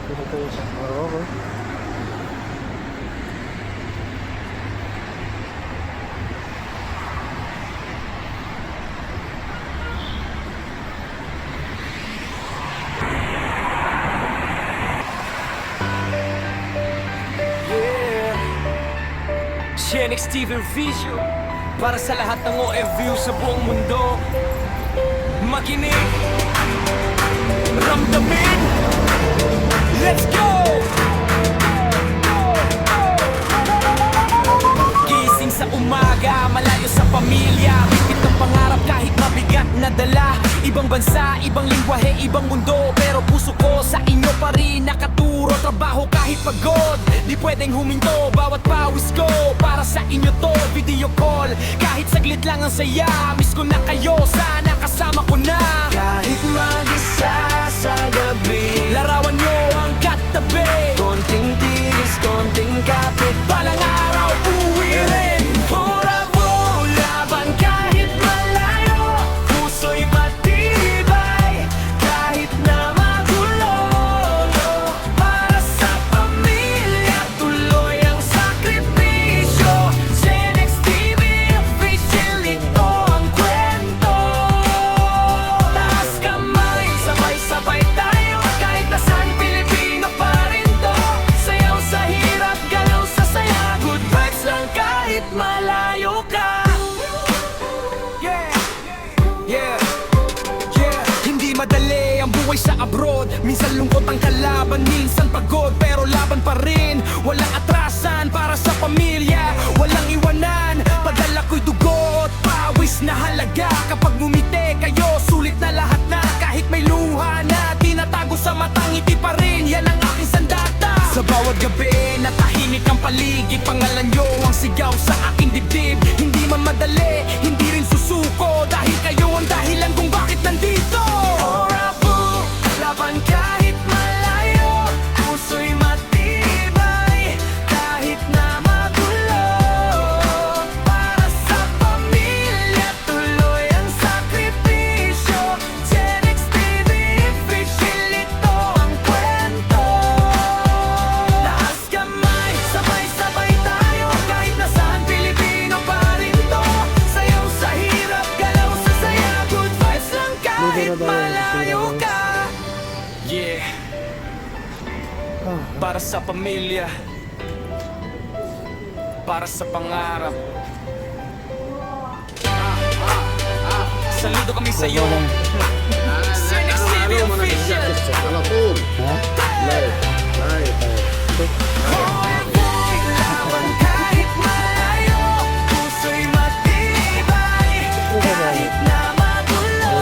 Dito tayo sa Maroko. Shenix TV Vision para sa lahat ng OFU sa buong mundo. Makinig, ramdamin, let's go! Gising sa umaga, malayo sa pamilya, bigit ng pangarap kahit mabigat na dala. Ibang bansa, ibang lingwahe, ibang mundo, pero puso ko sa inyo pa rin nakaturo. Trabaho kahit pagod, di pwedeng huminto. Bawat pawis ko, para sa inyo to. Video call, kahit saglit lang ang saya. Miss ko na kayo, sana kasama ko na. Kahit mag-isa sa gabi, larawan nyo ang katabi. Konting tiis, konting kapit, balang araw uwi rin. Bravo, laban kahit malayo, puso'y matibay kahit na magulo. Para sa pamilya, tuloy ang sakripisyo. Shenix TV official, ito ang kwento. Taas kamay, sabay-sabay tayo, kahit nasaan Pilipino pa rin to. Sayaw sa hirap, galaw sa saya, good vibes lang kahit malayo ka. Yeah, yeah, yeah. Hindi madali ang buhay sa abroad. Minsan lungkot ang kalaban, minsan pagod, pero laban pa rin. Walang atrasan para sa pamilya, walang iwanan. Padala ko'y dugo at pawis na halaga. Kapag ngumiti kayo, sulit na lahat na. Kahit may luha na tinatago sa matang ngiti pa rin, yan ang aking sandata. Sa bawat gabi, natahimik ang paligid. Pangalan nyo ang sigaw sa aking dibdib. Hindi man madali, hindi rin susuko, dahil kayo ang dahilan kung bakit nandito. Bravo, laban kahit malayo, puso'y matibay kahit na magulo. Para sa pamilya, tuloy ang sakripisyo. Shenix TV official, ito ang kwento. Taas kamay, sabay-sabay tayo, kahit nasaan Pilipino pa rin to. Sayaw sa hirap, galaw sa saya, good vibes lang kahit malayo ka. Yeah, para sa pamilya, para sa pangarap. Saludo kami sa iyo. Shenix TV official. على طول Ha? لايف لايف Laban kahit malayo, puso'y matibay kahit na magulo.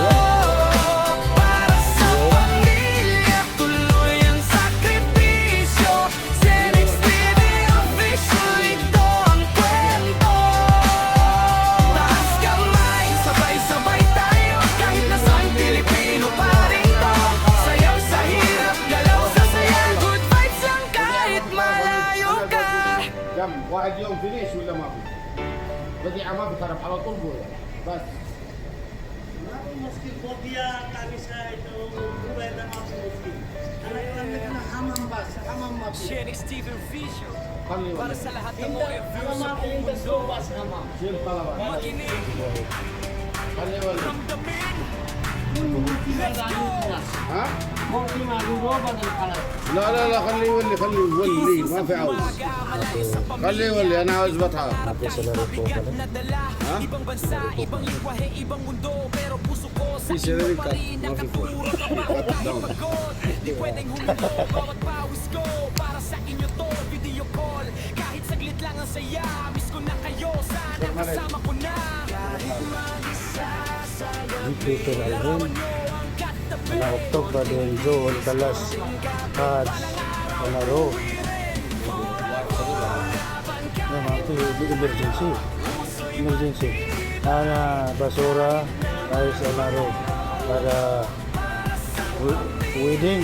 Para sa pamilya, tuloy ang sakripisyo. Shenix TV official, ito ang kwento. Taas kamay, sabay-sabay tayo, kahit nasaan Pilipino pa rin to. Sayaw sa hirap, galaw sa saya, good vibes lang kahit malayo ka. كم واحد يوم فينيش ولا ما في؟ بديعة ما في طرف على طول بويا بس Meski fobia kami sa ito, buhay na mga muski. Anak-anak na hamam ba? Sa hamam mapi. Shenix TV Vision خلي para ولا sa lahat ng OFU Hamam sa mapi buong yung mundo. bas hamam. شيل طلبات Makinig, خلي ولا ramdamin, Let's go! ها؟ Mungkin magulo ba ng kalat? لا لا لا خليه يولي خليه يولي ما في عاوز umaga, malayo sa pamilya. خليه يولي انا عاوز بطحة Napis sa laro po pala. Nadala, ibang bansa, ibang lingwahe, ibang mundo, pero puso ko sa Fi inyo sirili pa ka, rin ma fi nakaturo. Trabaho kahit pagod, di pwedeng huminto. Bawat pawis ko, para sa inyo to. Video call, kahit saglit lang ang saya. Miss ko na kayo, sana kasama ko na. Kahit mag-isa sa gabi, Dito na larawan rin. nyo ang katabi. Na Oktober din Joel Kalas Cards Panaro. No, mati emergency. Emergency. Ana basura ay sa Panaro para wedding.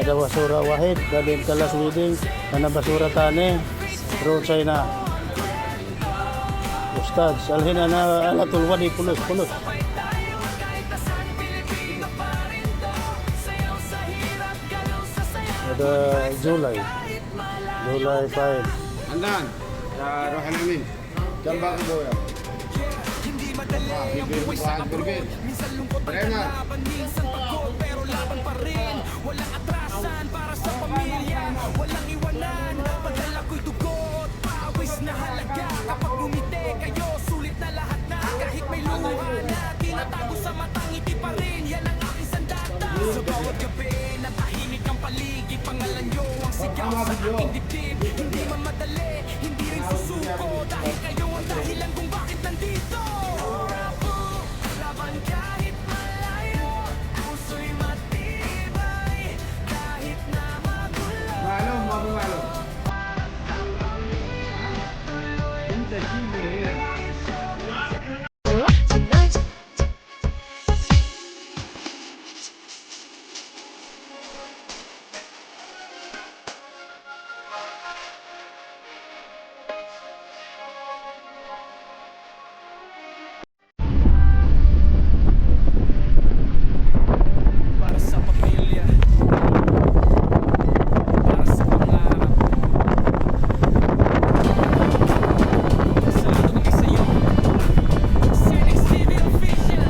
Ada basura wahid dalin Kalas wedding. Ana basura tane roadside na. Ustad, salhin na alatul wadi pulos. July. July 5. Andan, sa Rohan namin. Jamba ko boya. Bibir ko ang burger. Trainer. Minsan pagod pero laban pa rin. Walang atrasan para sa pamilya. Walang iwanan. Padala ko'y dugot. Pawis na halaga. Kapag bumite kayo, sulit na lahat na. Kahit may luha na tinatago sa matang ngiti pa rin. Yan ang aking sandata. Sa bawat gabi, natahimik ang paligid. Pangalan nyo ang sigaw sa aking dibdib. Hindi man madali, hindi rin susuko. Dahil kayo ang dahilan kung bakit nandito. Laban kahit malayo, puso'y matibay. Kahit na magulo. Malo, malo. Para sa pamilya, para sa pangarap. Saludo kami sa'yo, Senex TV Official.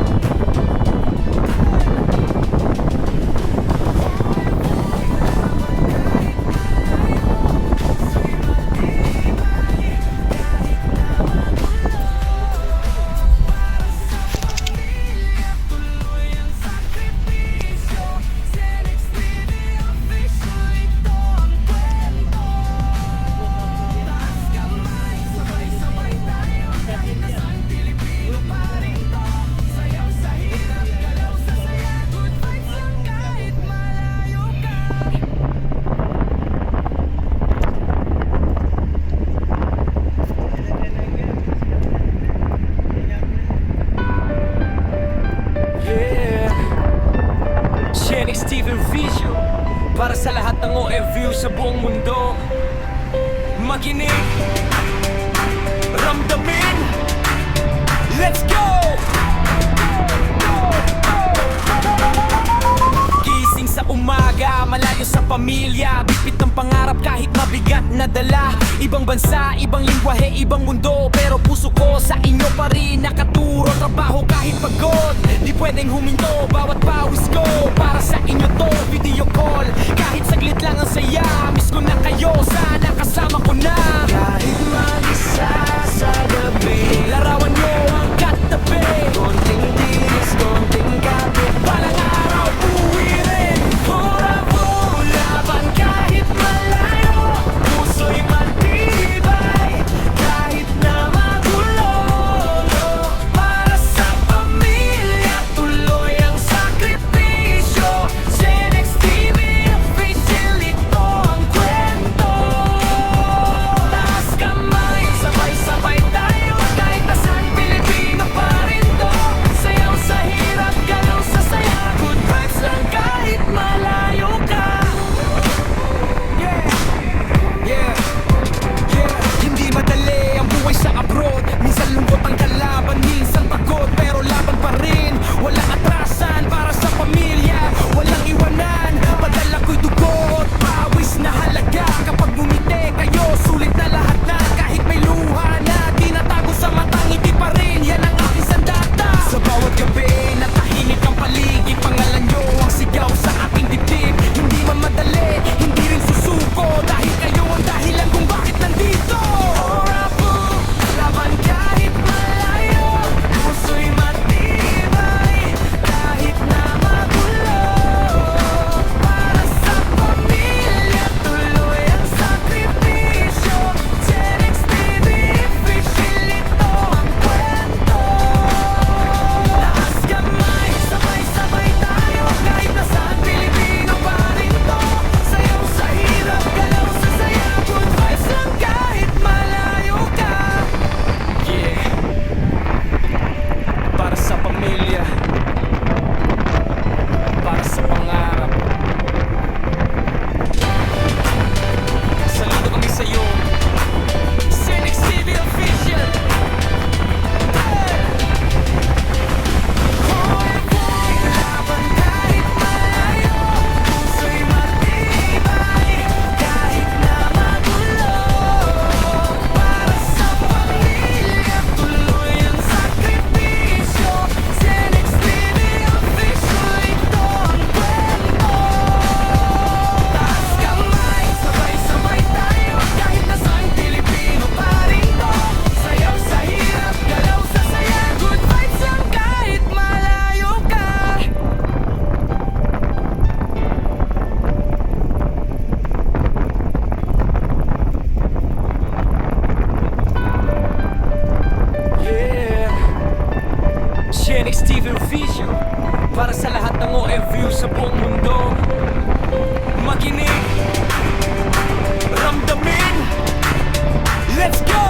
Tuloy ang sakripisyo, Senex TV Official, ito ang kwento. Taas kamay, sabay-sabay tayo, kahit nasaan Pilipino pa rin to. Sayaw sa hirap, galaw sa saya, good vibes lang kahit malayo ka. Yeah, Senex TV Vision para sa lahat ng OFU sa buong mundo. Makinig, ramdamin, let's go! Gising sa umaga, malayo sa pamilya. Bipit ng pangarap kahit mabigat na dala. Ibang bansa, ibang lingwahe, ibang mundo. Pero puso ko sa inyo pa rin nakaturo. Trabaho kahit pagod, di pwedeng huminto. Bawat pawis ko, para sa inyo to. Video call, kahit saglit lang ang saya. Miss ko na kayo, sana kasama ko na. Kahit mag-isa sa gabi, larawan nyo ang katabi. Konting tiis, konting kapit, balang araw uwi rin. Bravo, laban kahit malayo, puso'y matibay. Kahit na magulo, para sa pamilya, tuloy ang sakripisyo. buong mundo. Makinig, ramdamin, let's go!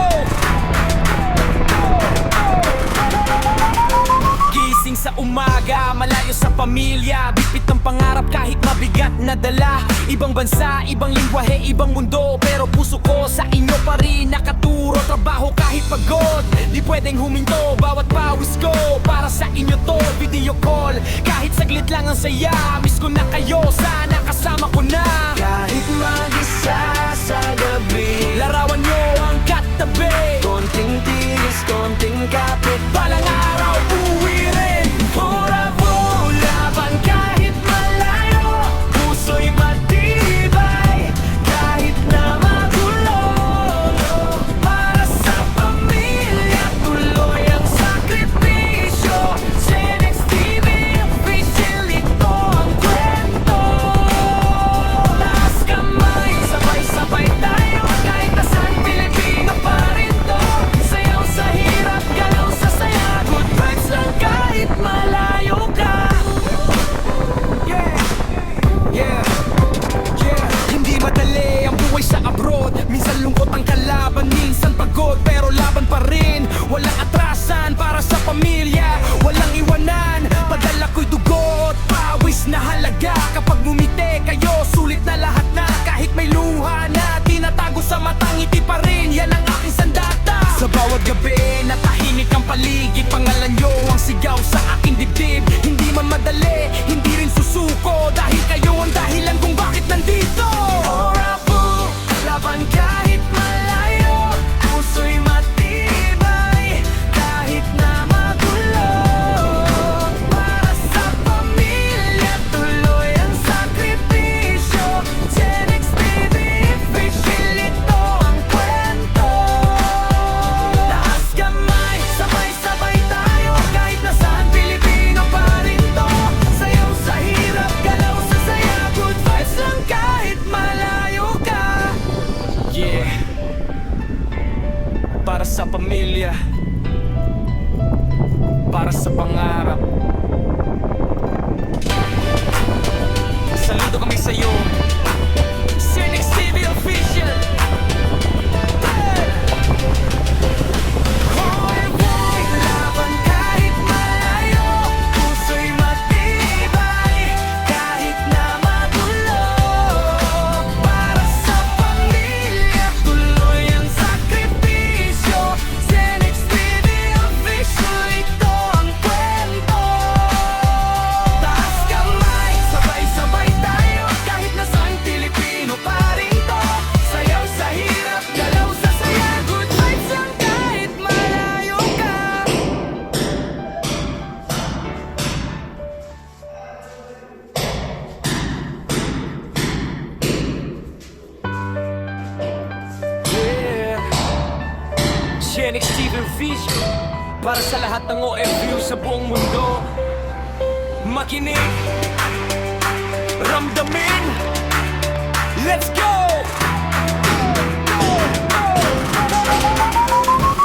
Gising sa umaga, malayo sa pamilya, bitbit ng pangarap kahit mabigat na dala. Ibang bansa, ibang lingwahe, ibang mundo, pero puso ko sa inyo pa rin nakaturo. Trabaho kahit pagod, di pwedeng huminto. Bawat pawis ko, para sa inyo to. Video call, kahit saglit lang ang saya. Miss ko na kayo, sana kasama ko na. Kahit mag-isa sa gabi, larawan nyo ang katabi. Konting tiis, konting kapit, balang araw uwi rin. Bravo, laban kahit malayo, puso'y matibay kahit na magulo. Para sa pamilya, tuloy ang sakripisyo. Cenex TV official, ito ang kwento. Taas kamay, sabay-sabay tayo, kahit nasaan Pilipino pa rin to. Sayaw sa hirap, galaw sa saya, good vibes lang kahit malayo ka. Hindi madali ang buhay sa abroad. Minsan lungkot ang kalaban, minsan pagod, pero laban pa rin. Walang atrasan para sa pamilya, walang iwanan. Padala ko'y dugot, pawis na halaga. Kapag ngumiti kayo, sulit na lahat na. Kahit may luha na tinatago sa matang ngiti pa rin, yan ang aking sandata. Sa bawat gabi, natahimik ang paligid, pangalan nyo ang sigaw sa aking dibdib. Hindi man madali, hindi rin susuko, dahil kayo ang dahilan kung bakit nandito. Bravo, laban kahit malayo, puso'y matibay kahit na magulo. Para sa pamilya, tuloy ang sakripisyo. Cenex TV official, ito ang kwento. Taas kamay, sabay-sabay tayo, kahit nasaan Pilipino pa rin to. Sayaw sa hirap, galaw sa saya, good vibes lang kahit malayo ka. Yeah, para sa pamilya, para sa pangarap. Saludo kami sa'yo, Cenex TV official. Hoy boy, laban kahit malayo, puso'y matibay kahit na magulo. Para sa pamilya, tuloy ang sakripisyo. Cenex TV official, ito ang kwento. Taas kamay, sabay-sabay tayo, kahit nasaan Pilipino pa rin to. Sayaw sa hirap, galaw sa saya, good vibes lang kahit malayo ka. Yeah, Cenex TV Vision, para sa lahat ng OFW sa buong mundo. Makinig, ramdamin, let's go!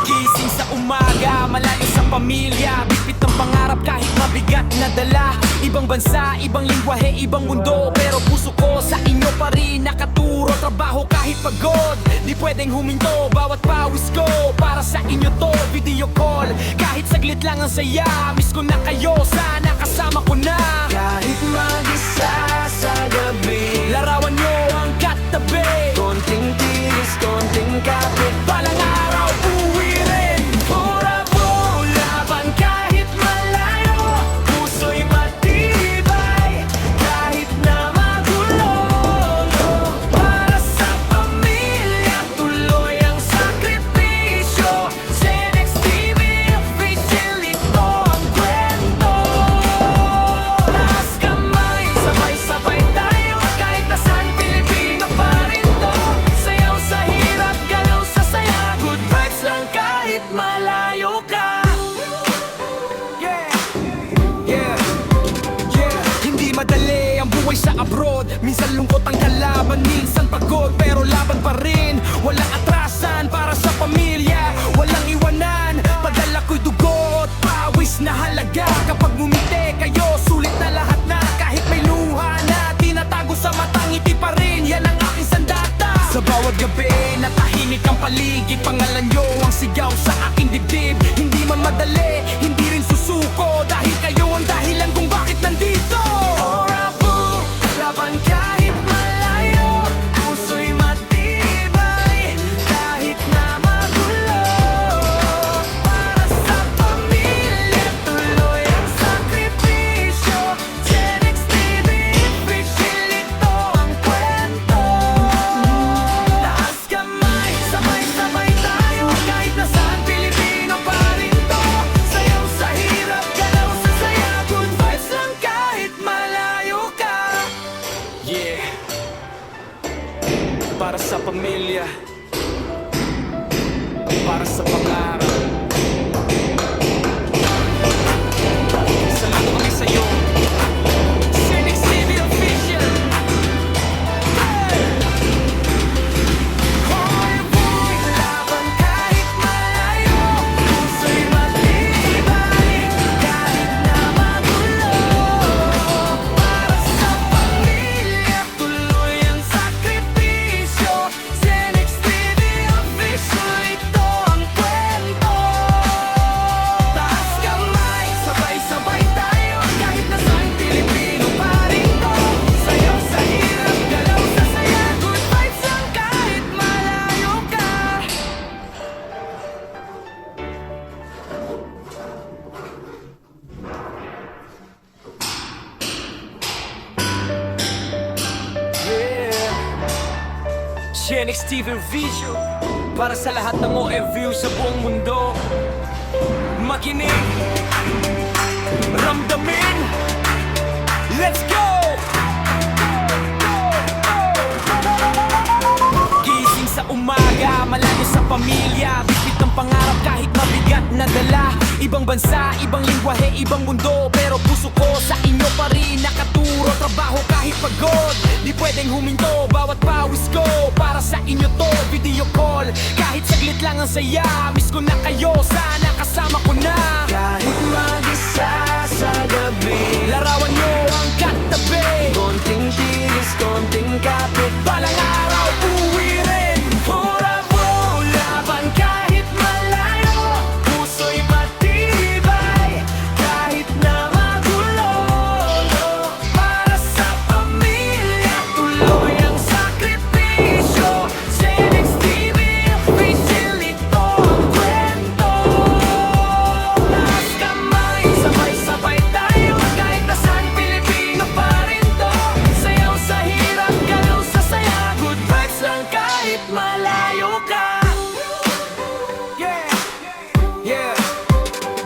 Gising sa umaga, malayo sa pamilya, bitbit ng pangarap kahit mabigat na dala. Ibang bansa, ibang lingwahe, ibang mundo, pero puso ko sa inyo pa rin nakaturo. Trabaho kahit pagod, di pwedeng huminto. Bawat pawis ko, para sa inyo to. Video call, kahit saglit lang ang saya. Miss ko na kayo, sana kasama ko na. Kahit mag-isa sa gabi, larawan nyo ang katabi. Konting tiis, konting kapit, balang araw uwi rin. Bravo, laban kahit malayo, puso'y matibay kahit na magulo. Para sa pamilya, tuloy ang sakripisyo. Cenex TV official, ito ang kwento. Taas kamay, sabay-sabay tayo, kahit nasaan Pilipino pa rin to. Sayaw sa hirap, galaw sa saya, good vibes lang kahit malayo ka. Hindi madali ang buhay sa abroad. Minsan lungkot ang kalaban, minsan pagod, pero laban pa rin. Walang atrasan para sa pamilya, walang iwanan. Padala ko'y dugot, pawis na halaga. Kapag ngumiti kayo, sulit na lahat na. Kahit may luha paligid, pangalan nyo ang sigaw sa aking dibdib. Hindi man madali, hindi rin susuko, dahil kayo ang dahilan kung bakit nandito. Orabu, laban kahit malayo, puso'y matibay, kahit na magulo. Para sa pamilya, tuloy ang sakripisyo. Genex TV official, ito ang kwento. Taas kamay, sabay-sabay tayo, kahit nasaan Pilipino pa rin to. Sayaw sa hirap, galaw sa saya, good vibes lang kahit malayo ka. Yeah, para sa pamilya, para sa pangarap. Salamat kami sa'yo, Genex TV official. Hoy boy, laban kahit malayo, puso'y matibay, kahit na magulo. Para sa pamilya, tuloy ang sakripisyo. Genex TV official, ito ang kwento. Taas kamay, sabay-sabay tayo, kahit nasaan Pilipino pa rin to. Sayaw sa hirap, galaw sa saya, good vibes lang kahit malayo ka. Yeah, Genex TV Visual, para sa lahat ng OFU sa buong mundo. Makinig, ramdamin, let's go! Gising sa umaga, malayo sa pamilya, bitbit ng pangarap kahit mabigat na dala. Ibang bansa, ibang lingwahe, ibang mundo, pero puso ko sa inyo pa rin nakaturo. Trabaho kahit pagod, di pwedeng huminto. Bawat pawis ko, para sa inyo to. Video call, kahit saglit lang ang saya. Miss ko na kayo, sana kasama ko na. Kahit mag-isa sa gabi, larawan nyo ang katabi. Konting tiis, konting kapit, balang araw uwi rin. Orabu, laban kahit malayo, puso'y matibay, kahit na magulo. Para sa pamilya, tuloy ang sakripisyo. Genex TV official, ito ang kwento. Taas kamay, sabay-sabay tayo, kahit nasaan Pilipino pa rin to. Sayaw sa hirap, galaw sa saya, good vibes lang kahit malayo ka. Yeah, yeah,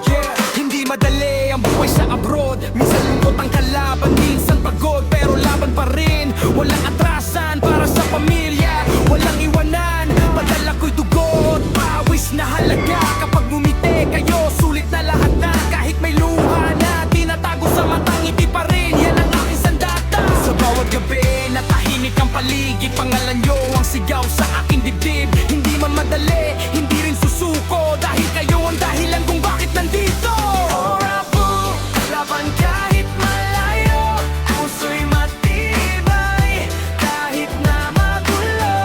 yeah. Hindi madali ang buhay sa abroad. Minsan lungkot ang kalaban, minsan pagod, pero laban pa rin. Walang atrasan para sa pamilya, walang iwanan. Padala ko'y dugo at pawis na halaga. Kapag ngumiti kayo, sulit na lahat na. Kahit may luha na tinatago sa matang ngiti pa rin, yan ang aking sandata. Sa bawat gabi, natahimik ang paligid, pangalan nyo ang sigaw sa aking dibdib. Hindi man madali, hindi rin susuko, dahil kayo ang dahilan kung bakit nandito. Orabu, laban kahit malayo, puso'y matibay, kahit na magulo.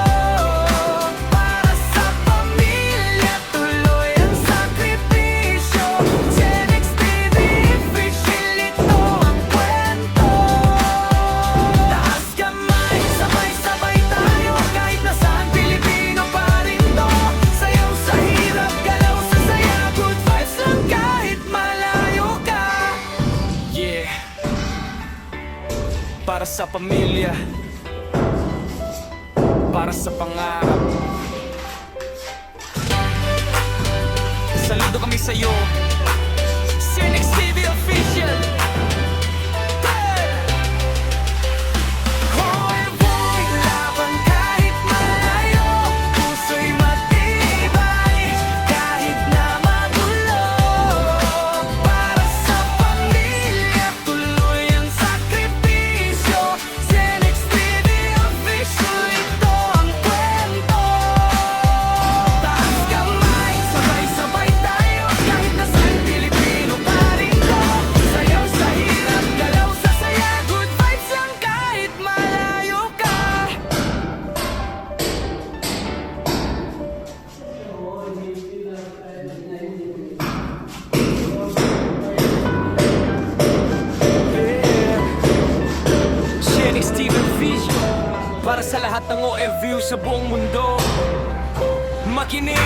Para sa pamilya, tuloy ang sakripisyo. Genex TV official, ito ang kwento. Taas kamay, sabay-sabay tayo, kahit nasaan Pilipino pa rin to. Sayaw sa hirap, galaw sa saya, good vibes lang kahit malayo ka. Yeah, para sa pamilya, para sa pangarap. Saludo kami sa'yo, Genex TV official. Hey! Hoy boy, laban kahit malayo, puso'y matibay, kahit na magulo. Para sa pamilya, tuloy ang sakripisyo. Genex TV official, ito ang kwento. Taas kamay, sabay-sabay tayo, kahit nasaan Shenix Steven Vision. Para sa lahat ng OFU sa buong mundo, makinig,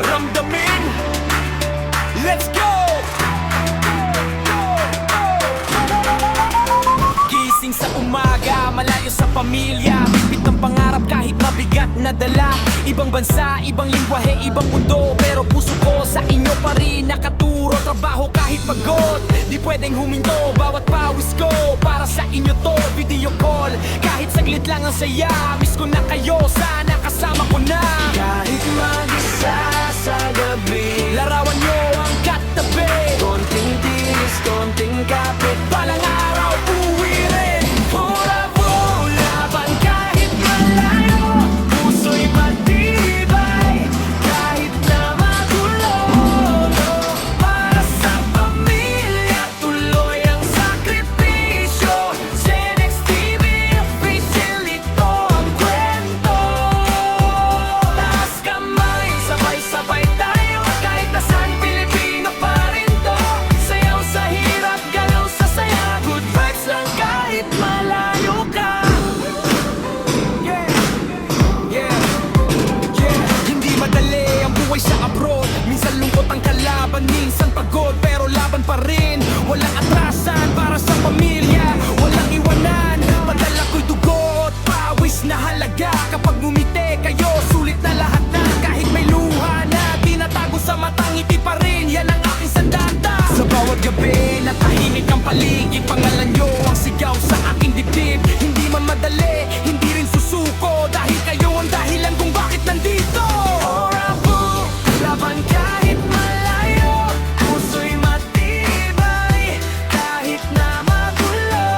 ramdamin, let's go! Gising sa umaga, malayo sa pamilya, bitbit ng pangarap kahit mabigat na dala. Ibang bansa, ibang lingwahe, ibang mundo, pero puso ko sa inyo pa rin nakaturo. Trabaho kahit pagod, di pwedeng huminto. Bawat pawis ko, para sa inyo to. Video call, kahit saglit lang ang saya. Miss ko na kayo, sana kasama ko na. Kahit mag-isa sa gabi, larawan nyo ang katabi. Konting tinis, konting kapit, balang araw uwi rin. Bravo, laban kahit malayo, puso'y matibay, kahit na magulo. Para sa pamilya, tuloy ang sakripisyo. Shenix TV official, ito ang kwento. Taas kamay, sabay-sabay tayo, kahit nasaan Pilipino pa rin to. Sayaw sa hirap, galaw sa saya, good vibes lang kahit malayo ka. Yeah, yeah, yeah. Hindi madali ang buhay sa abroad. Minsan lungkot ang kalaban, minsan pagod, pero laban pa rin. Walang atrasan para sa pamilya, walang iwanan. Padala ko'y dugo at pawis na halaga. Kapag ngumiti kayo, sulit na lahat na. Kahit may luha na tinatago sa mata, ngiti pa rin, yan ang aking sandata. Sa bawat gabi, natahimik ang paligid, pangalan nyo ang sigaw sa aking dibdib. Hindi man madali, hindi rin susuko, dahil kayo ang dahilan kung bakit nandito. Bravo, laban kahit malayo, puso'y matibay, kahit na magulo.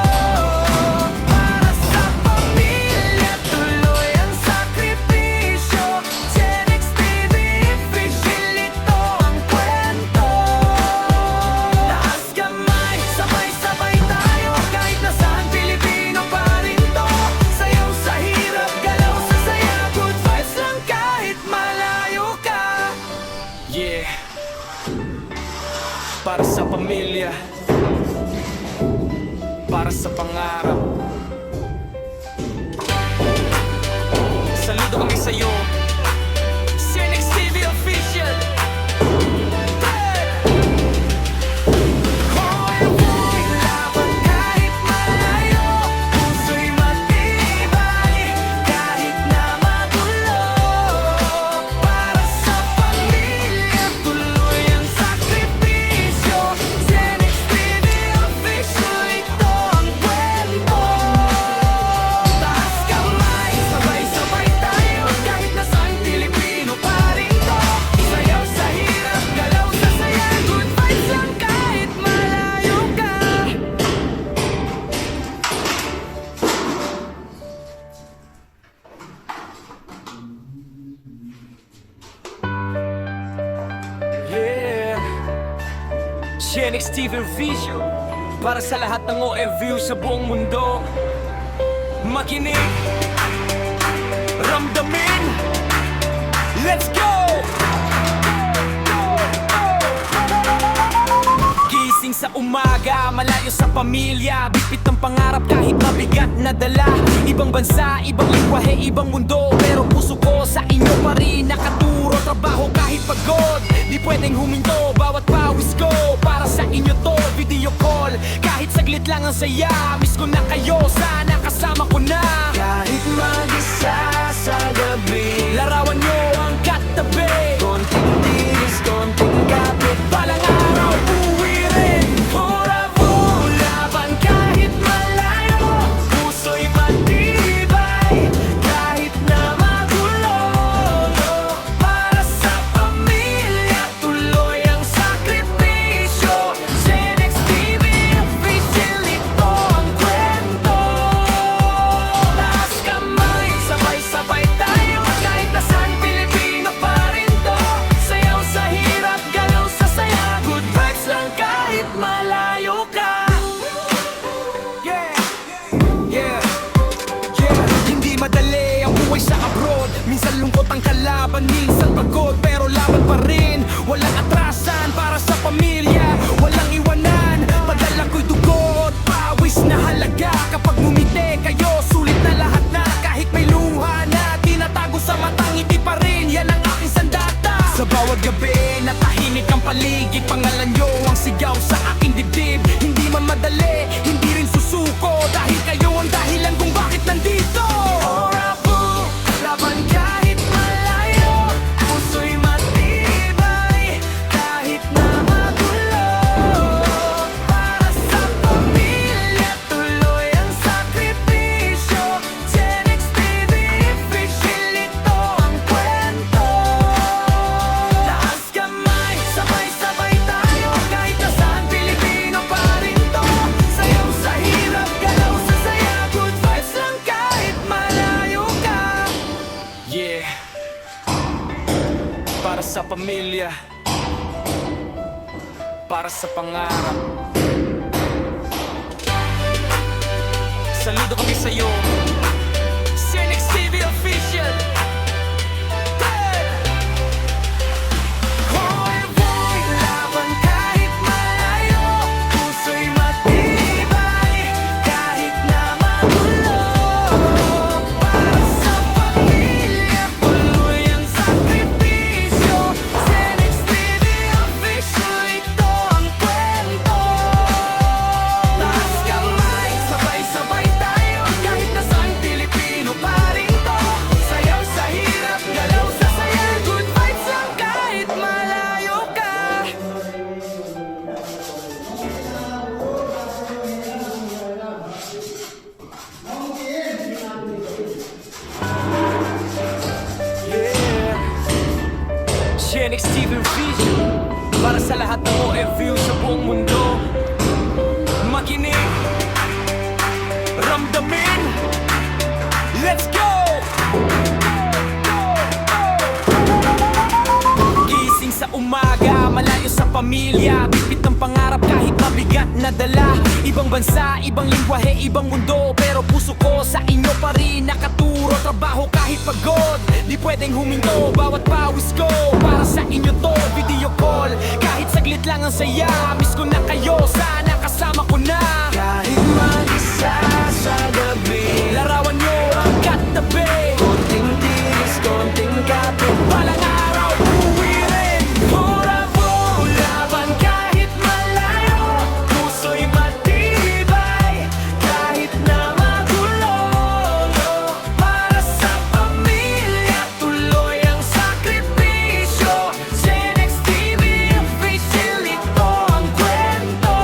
Para sa pamilya, tuloy ang sakripisyo. Shenix TV official, ito ang kwento. Taas kamay, sabay-sabay tayo, kahit nasaan Pilipino pa rin to. Sayaw sa hirap, galaw sa saya, good vibes lang kahit malayo ka. Yeah, para sa pamilya, para sa pangarap. Saludo kami sa'yo, Shenix TV official. Hey! Hoy, laban kahit malayo, puso'y matibay, kahit na magulo. Para sa pamilya, tuloy ang sakripisyo. Shenix TV official, ito ang kwento. Taas kamay, sabay-sabay tayo, kahit nasaan Pilipino pa rin to. Sayaw sa hirap, galaw sa saya, good vibes lang kahit malayo ka. Yeah, Shenix TV Vision. Para sa lahat ng OFU sa buong mundo, makinig, ramdamin, let's go! Gising sa umaga, malayo sa pamilya, bitbit ng pangarap kahit mabigat na dala. Ibang bansa, ibang lingwahe, ibang mundo, pero puso ko sa inyo pa rin nakaturo. Trabaho kahit pagod, di pwedeng huminto. Bawat pawis ko, para sa inyo to. Video call, kahit saglit lang ang saya. Miss ko na kayo, sana kasama ko na. Kahit mag-isa sa gabi, larawan nyo ang katabi. Konting tinis, konting kapit, balang araw uwi rin. Bravo, laban kahit malayo, puso'y matibay, kahit na magulo. Para sa pamilya, tuloy ang sakripisyo. Shenix TV official, ito ang kwento. Taas kamay, sabay-sabay tayo, kahit nasaan Pilipino pa rin to. Sayaw sa hirap, galaw sa saya, good vibes lang kahit malayo ka. Yeah, yeah, yeah. Hindi madali ang buhay sa abroad. Minsan lungkot ang kalaban, minsan pagod, pero laban pa rin. Walang atrasan para sa pamilya, walang iwanan. Padala ko'y dugo at pawis na halaga. paligid, pangalan nyo ang sigaw sa aking dibdib. Hindi man madali, hindi rin susuko, dahil kayo ang dahilan kung bakit nandito. Orabu, laban kahit malayo, puso'y matibay kahit na magulo. Para sa pamilya, tuloy ang sakripisyo. Genex TV official, ito ang kwento. Taas kamay, sabay-sabay tayo, kahit nasaan Pilipino pa rin to. Sayaw sa hirap, galaw sa saya, good vibes lang kahit malayo ka. Yeah, para sa pamilya, para sa pangarap. Saludo kami sa'yo, Genex TV official. Hoy boy, laban kahit malayo, puso'y matibay kahit na magulo. Para sa pamilya, tuloy ang sakripisyo. Genex TV official, ito ang kwento. Taas kamay, sabay-sabay tayo, kahit nasaan Pilipino pa rin to. Sayaw sa hirap, galaw sa saya, good vibes lang kahit malayo ka. Yeah, Genex TV Vision, para sa lahat ng OFU sa buong mundo. Makinig, ramdamin, let's go! Gising sa umaga, malayo sa pamilya, bibit ng pangarap kahit mabigat na dala. Ibang bansa, ibang lingwahe, ibang mundo, pero puso ko sa inyo pa rin nakaturo. Trabaho kahit pagod, di pwedeng huminto. Bawat pawis ko, para sa inyo to. Video call, kahit saglit lang ang saya. Miss ko na kayo, sana kasama ko na. Kahit mag-isa sa gabi, larawan nyo ang katabi. Konting tiris, konting kapit, balang araw uwi rin. Bravo, laban kahit malayo, puso'y matibay kahit na magulo. Para sa pamilya, tuloy ang sakripisyo. Genex TV official, ito ang kwento.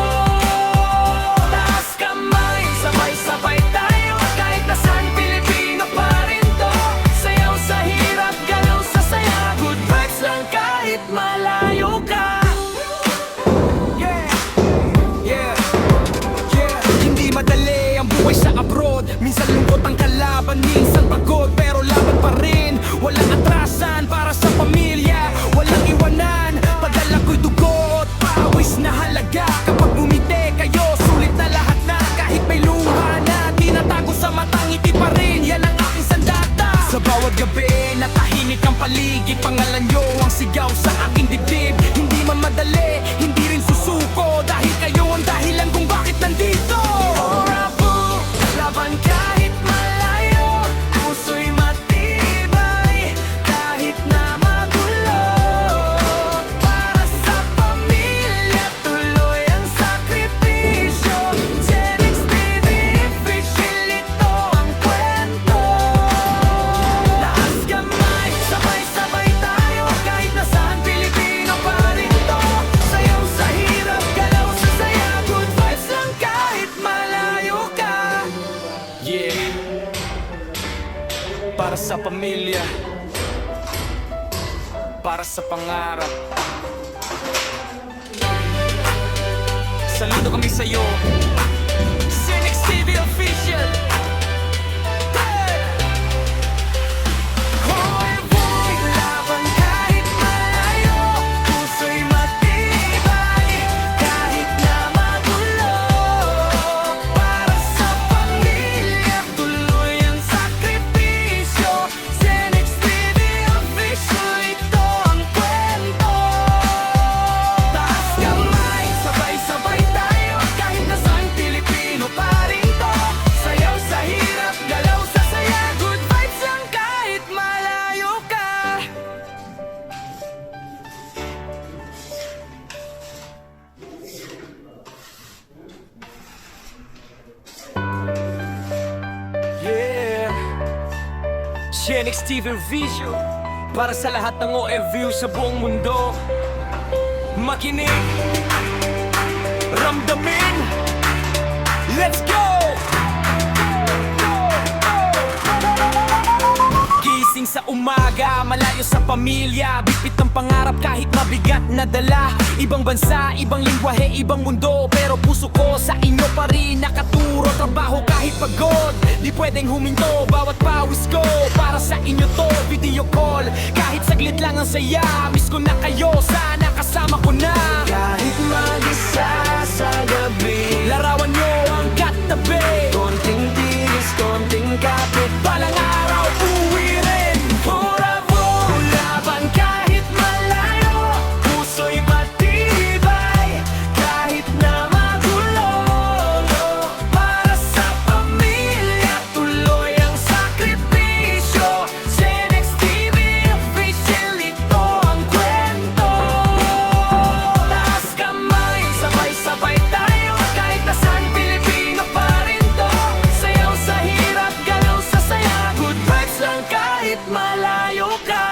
Taas kamay, sabay-sabay tayo, kahit nasaan Pilipino pa rin to. Sayaw sa hirap, galaw sa saya, good vibes lang kahit malayo ka. Yeah, yeah, yeah. Hindi madali ang buhay sa abroad. Minsan lungkot ang kalaban, minsan pagod, pero laban pa rin. Walang atrasan para sa pamilya, walang iwanan. Padala ko'y dugo at pawis na halaga. Kapag bumiti kayo, sulit na lahat na. Kahit may luha na tinatago sa matang ngiti pa rin, yan ang aking sandata. Sa bawat gabi, natahimik ang paligid, pangalan nyo ang sigaw sa aking dibdib. Hindi man madali, hindi rin susuko, dahil kayo ang dahilan kung bakit nandito. Orabu, laban kahit malayo, puso'y matibay kahit na magulo. Para sa pamilya, tuloy ang sakripisyo. Genex TV official, ito ang kwento. Taas kamay, sabay-sabay tayo, kahit nasaan Pilipino pa rin to. Sayaw sa hirap, galaw sa saya, good vibes lang kahit malayo ka. Yeah, para sa pamilya, para sa pangarap. Saludo kami sa'yo, Genex TV official. Hoy boy, laban kahit malayo, puso'y matibay kahit na magulo. Para sa pamilya, tuloy ang sakripisyo. Genex TV official, ito ang kwento. Taas kamay, sabay-sabay tayo, kahit nasaan Shenix TV Vision para sa lahat ng OFW sa buong mundo. Makinig, ramdamin, let's go! Gising sa umaga, malayo sa pamilya, bitbit ng pangarap kahit mabigat na dala. Ibang bansa, ibang lingwahe, ibang mundo, pero puso ko sa inyo pa rin nakaturo. Trabaho kahit pagod, di pwedeng huminto. Bawat pawis ko, para sa inyo to. Video call, kahit saglit lang ang saya. Miss ko na kayo, sana kasama ko na. Kahit mag-isa sa gabi, larawan nyo ang katabi. Konting tiis, konting kapit, balang araw uwi rin. Bravo, laban kahit malayo, puso'y matibay, kahit na magulo. Para sa pamilya, tuloy ang sakripisyo. Shenix TV official, ito ang kwento. Taas kamay, sabay-sabay tayo, kahit nasaan Pilipino pa rin to. Sayaw sa hirap, galaw sa saya, good vibes lang kahit malayo ka.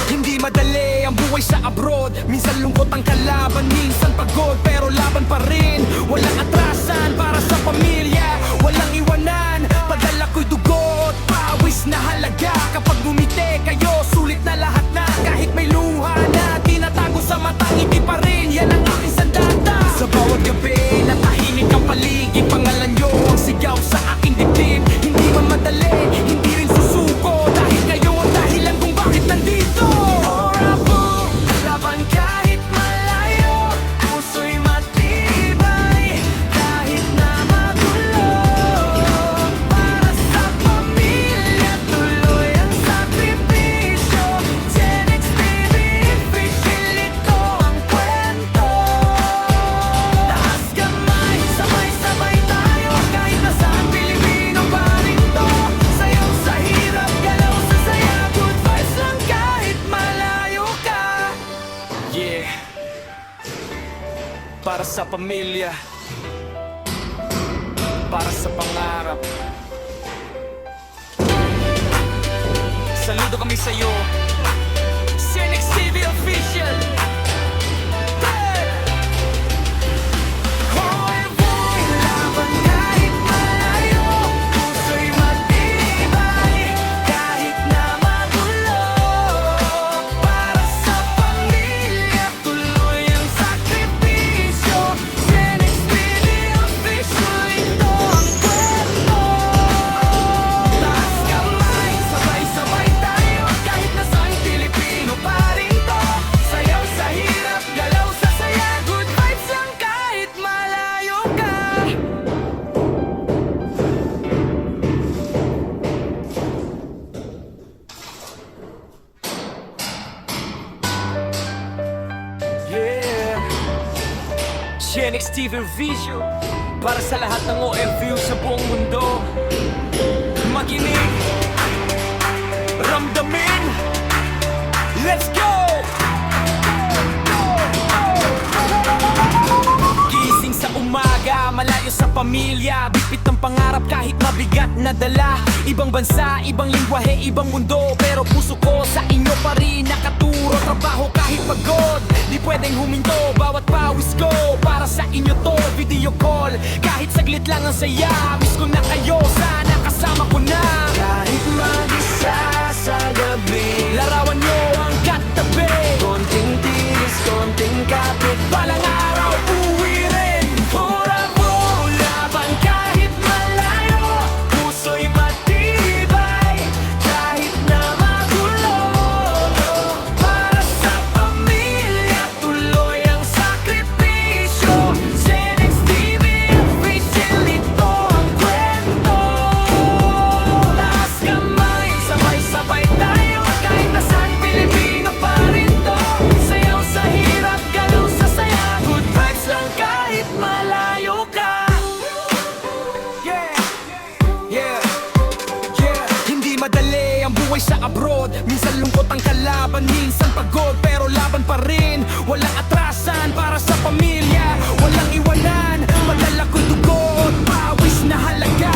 Hindi madali ang buhay sa abroad. Minsan lungkot ang kalaban, minsan pagod, pero laban pa rin. Walang atrasan para sa pamilya, walang iwanan. Padala ko'y dugo at pawis na halaga. Kapag ngumiti kayo, sulit na lahat na. Kahit may luha na tinatago sa mata, ngiti pa rin, yan ang aking sandata. Sa bawat gabi, natahimik ang paligid, pangalan nyo ang sigaw sa aking dibdib. Hindi man madali, hindi rin susuko, dahil kayo ang dahilan kung bakit nandito. Bravo, laban kahit malayo, puso'y matibay, kahit na magulo. Para sa pamilya, tuloy ang sakripisyo. Shenix TV official, ito ang kwento. Taas kamay, sabay-sabay tayo, kahit nasaan Pilipino pa rin to. Sayaw sa hirap, galaw sa saya, good vibes lang kahit malayo ka. Yeah, para sa pamilya, para sa pangarap. Saludo kami sa'yo, Shenix TV official. Hey! Hoy boy, laban kahit malayo, puso'y matibay, kahit na magulo. Para sa pamilya, tuloy ang sakripisyo. Shenix TV official, ito ang kwento. Taas kamay, sabay-sabay tayo, kahit nasaan Pilipino pa rin to. Sayaw sa hirap, galaw sa saya, good vibes lang kahit malayo ka. Yeah, Shenix TV Vision para sa lahat ng OFW sa buong mundo. Makinig, ramdamin, let's go! Gising sa umaga, malayo sa pamilya, bitbit ng pangarap kahit mabigat na dala. Ibang bansa, ibang lingwahe, ibang mundo, pero puso ko sa inyo pa rin nakaturo. Trabaho kahit pagod, di pwedeng huminto. Bawat pawis ko, para sa inyo to. Video call, kahit saglit lang ang saya. Miss ko na kayo, sana kasama ko na. Kahit mag-isa sa gabi, larawan nyo ang katabi. Konting tiis, konting kapit, balang araw uwi rin. Bravo, laban kahit malayo, puso'y matibay, kahit na magulo. Para sa pamilya, tuloy ang sakripisyo. Shenix TV official, ito ang kwento. Taas kamay, sabay-sabay tayo, kahit nasaan Pilipino pa rin to. Sayaw sa hirap, galaw sa saya, good vibes lang kahit malayo ka. Yeah, hindi madali ang buhay sa abroad. Minsan lungkot ang kalaban, minsan pagod, pero laban pa rin. Walang atrasan para sa pamilya, walang iwanan. Padala ko'y dugo at pawis na halaga.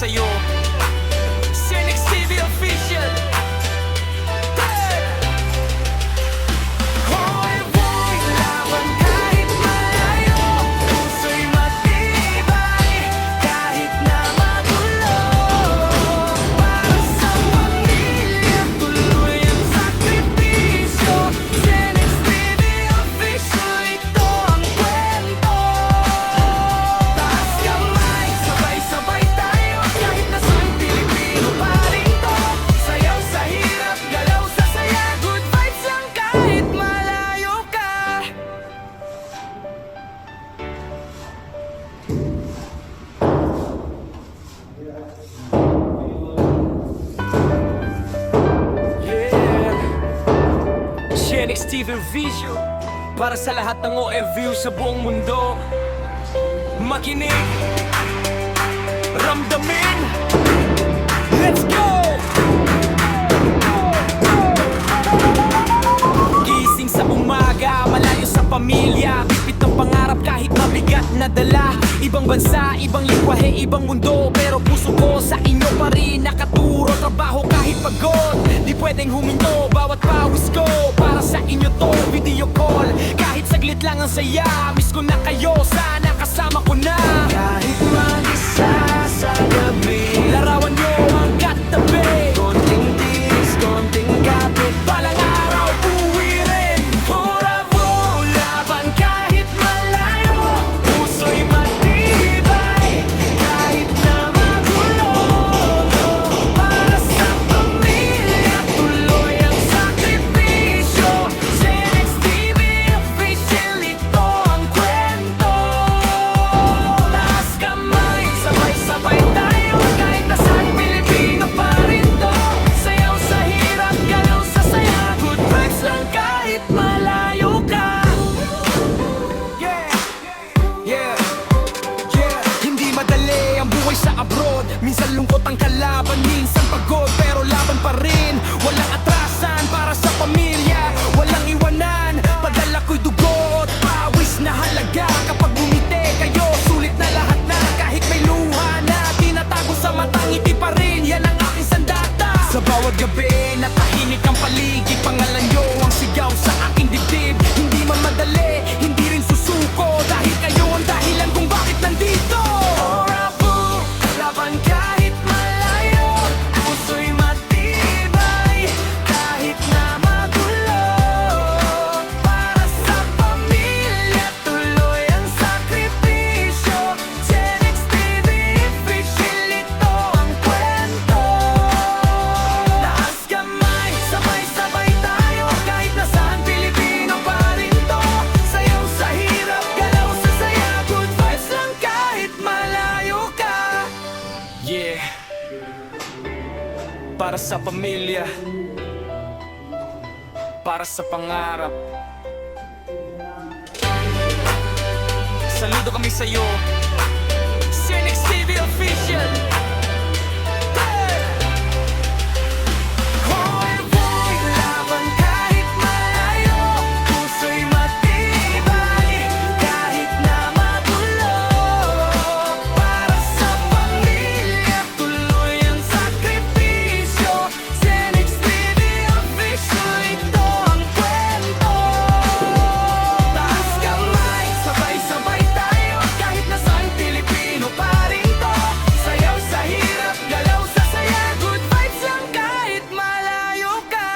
sa'yo. Senix TV Official. Hoy boy, laban kahit malayo, puso'y matibay kahit na magulo. Para sa pamilya, tuloy ang sakripisyo. Senix TV Official, ito ang kwento. Taas kamay, sabay-sabay tayo, kahit nasaan Pilipino pa rin to. Sayaw sa hirap, galaw sa saya, good vibes lang kahit malayo ka. Yeah, Shenix TV Visual, para sa lahat ng OFU sa buong mundo. Makinig, ramdamin, let's go! Gising sa umaga, malayo sa pamilya, bipit ng pangarap kahit mabigat na dala. Ibang bansa, ibang lingwahe, ibang mundo, pero puso ko sa inyo pa rin nakaturo. Trabaho kahit pagod, di pwedeng huminto. Bawat pawis ko, para sa inyo to, video call. Kahit saglit lang ang saya, miss ko na kayo, sana kasama ko na. Kahit mag-isa sa gabi, larawan nyo ang katabi. Konting tiis, konting kapit, balang araw uwi rin. Bravo, laban kahit malayo, puso'y matibay kahit na magulo. Para sa pamilya, tuloy ang sakripisyo. Senix TV Official, ito ang kwento. Taas kamay, sabay-sabay tayo, kahit nasaan Pilipino pa rin to. Sayaw sa hirap, galaw sa saya, good vibes lang kahit malayo ka. Yeah, yeah, yeah. Hindi madali ang buhay sa abroad. Minsan lungkot ang kalaban, minsan pagod, pero laban pa rin. Walang atrasan para sa pamilya, walang iwanan. Padala ko'y dugo at pawis na halaga. Kapag bumiti kayo, sulit na lahat na. Kahit may luha na tinatago sa mata, ngiti pa rin, yan ang aking sandata. Sa bawat gabi, natahimik ang paligid, pangalan nyo ang sigaw sa aking dibdib. Hindi man madali, hindi rin susuko, dahil kayo ang dahilan kung bakit nandito. Bravo, laban kahit malayo, puso'y matibay kahit na magulo. Para sa pamilya, tuloy ang sakripisyo. Senix TV Official, ito ang kwento. Taas kamay, sabay-sabay tayo, kahit nasaan Pilipino pa rin to. Sayaw sa hirap, galaw sa saya, good vibes lang kahit malayo ka. Yeah, para sa pamilya, para sa pangarap. Saludo kami sa'yo, Senix TV Official. Hey! Hoy boy, laban kahit malayo, puso'y matibay kahit na magulo. Para sa pamilya, tuloy ang sakripisyo. Senix TV Official, ito ang kwento. Taas kamay, sabay-sabay tayo, kahit nasaan Pilipino pa rin to. Sayaw sa hirap, galaw sa saya, good vibes lang kahit malayo ka.